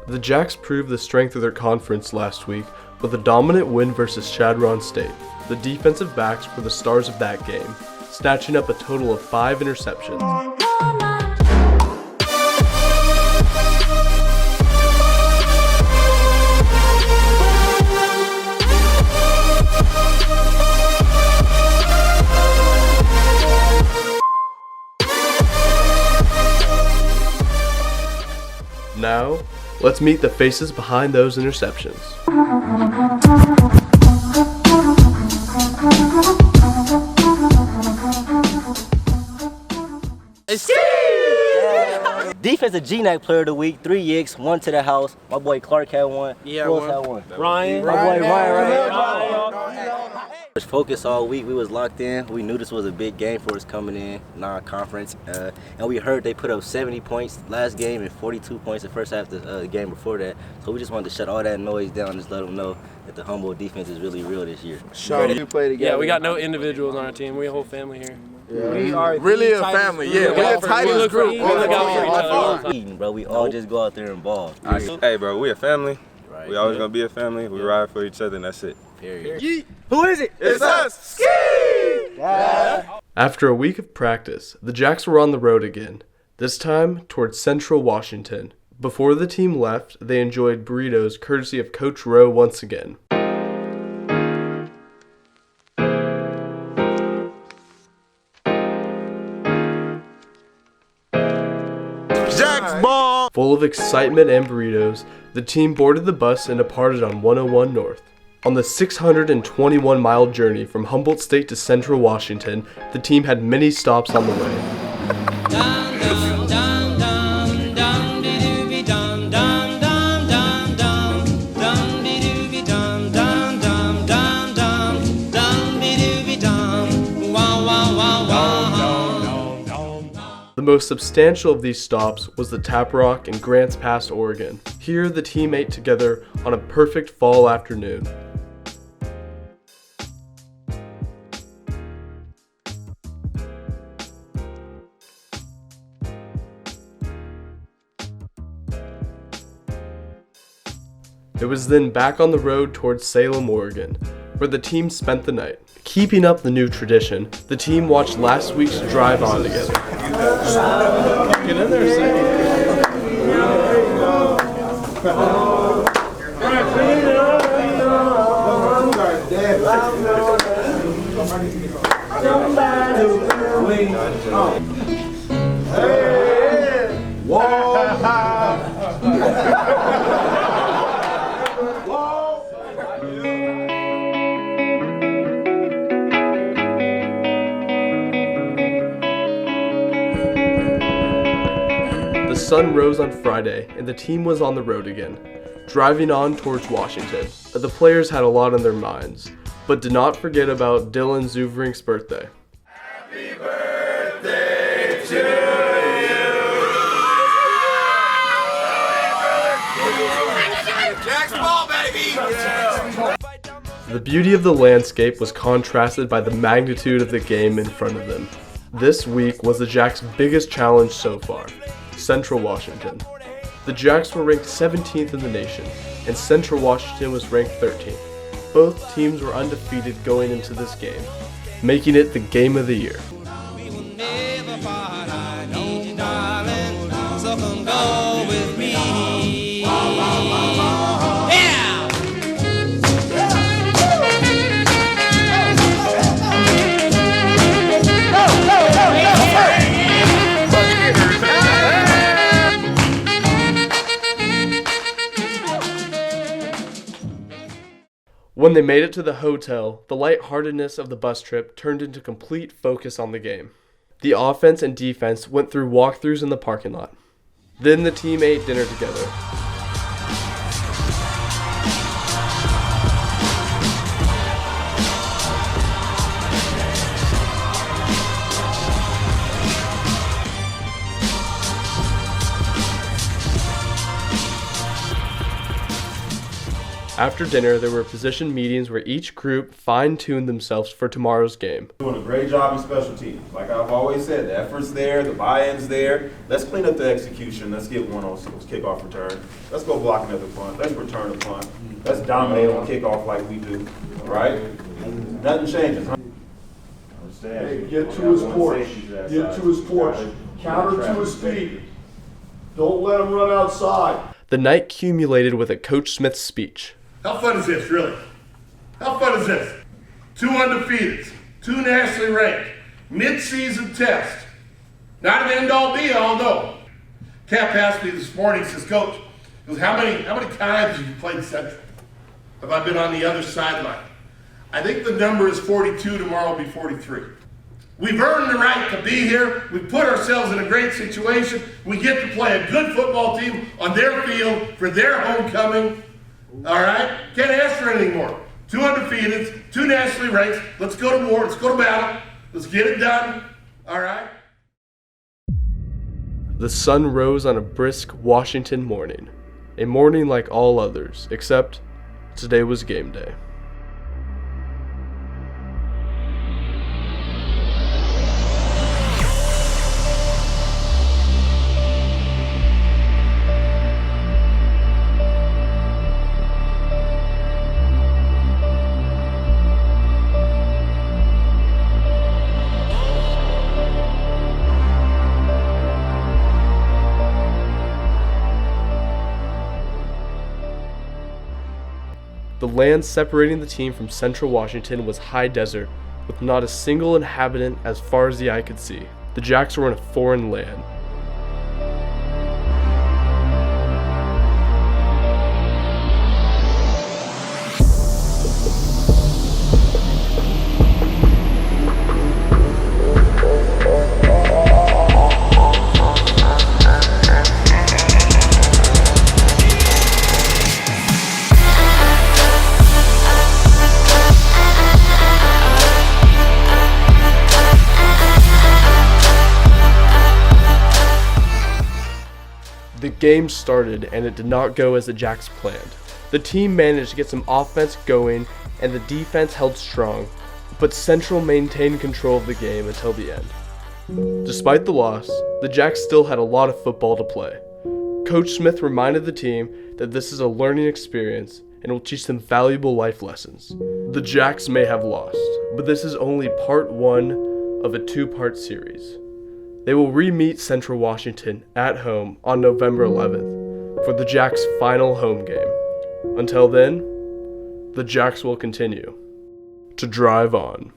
The Jacks proved the strength of their conference last week with a dominant win versus Chadron State. The defensive backs were the stars of that game, snatching up a total of 5 interceptions. Now, let's meet the faces behind those interceptions. Defensive GNAC Player of the Week, 3 Yicks, 1 to the house. My boy Clark had one. Yeah, Who else had one? Ryan. My boy Ryan. Was focused all week. We was locked in. We knew this was a big game for us coming in, non-conference, and we heard they put up 70 points last game and 42 points the first half of the game before that. So we just wanted to shut all that noise down and just let them know that the Humboldt defense is really real this year. Yeah, we got no individuals on our team. We a whole family here. Yeah. We are really a family. Yeah, we're the tightest group. We look out for each other all the time. Eating, bro. We all just go out there and ball. Hey, bro, we a family. Right. We always gonna be a family. We ride for each other, and that's it. Period. Who is it? It's us. After a week of practice, the Jacks were on the road again, this time towards Central Washington. Before the team left, they enjoyed burritos courtesy of Coach Rowe once again. Jacks ball. Full of excitement and burritos, the team boarded the bus and departed on 101 North. On the 621-mile journey from Humboldt State to Central Washington, the team had many stops on the way. The most substantial of these stops was the Tap Rock in Grants Pass, Oregon. Here, the team ate together on a perfect fall afternoon. It was then back on the road towards Salem, Oregon, where the team spent the night. Keeping up the new tradition, the team watched last week's Drive On together. Get in there, Sam. The sun rose on Friday, and the team was on the road again, driving on towards Washington. The players had a lot on their minds, but did not forget about Dylan Zuvrink's birthday. Happy birthday to you. Jacks ball, baby. Yeah. The beauty of the landscape was contrasted by the magnitude of the game in front of them. This week was the Jacks' biggest challenge so far, Central Washington. The Jacks were ranked 17th in the nation, and Central Washington was ranked 13th. Both teams were undefeated going into this game, making it the game of the year. When they made it to the hotel, the lightheartedness of the bus trip turned into complete focus on the game. The offense and defense went through walkthroughs in the parking lot. Then the team ate dinner together. After dinner, there were position meetings where each group fine-tuned themselves for tomorrow's game. Doing a great job in special teams. Like I've always said, the effort's there, the buy-in's there. Let's clean up the execution. Let's get one on kickoff return. Let's go block another punt. Let's return a punt. Let's dominate on kickoff like we do. All right? Nothing changes. Hey, get to his porch. Get to his porch. Counter to his feet. Don't let him run outside. The night culminated with a Coach Smith speech. How fun is this, really? How fun is this? 2 undefeateds, 2 nationally ranked, mid-season test. Not an end-all be-all, no. Cap asked me this morning, says, Coach, he goes, how many times have you played Central? Have I been on the other sideline? I think the number is 42, tomorrow will be 43. We've earned the right to be here. We've put ourselves in a great situation. We get to play a good football team on their field for their homecoming. All right? Can't ask for anything more. 2 undefeateds, 2 nationally ranked. Let's go to war. Let's go to battle. Let's get it done. All right? The sun rose on a brisk Washington morning. A morning like all others, except today was game day. The land separating the team from Central Washington was high desert, with not a single inhabitant as far as the eye could see. The Jacks were in a foreign land. The game started, and it did not go as the Jacks planned. The team managed to get some offense going, and the defense held strong, but Central maintained control of the game until the end. Despite the loss, the Jacks still had a lot of football to play. Coach Smith reminded the team that this is a learning experience and will teach them valuable life lessons. The Jacks may have lost, but this is only part 1 of a 2-part series. They will re-meet Central Washington at home on November 11th for the Jacks' final home game. Until then, the Jacks will continue to drive on.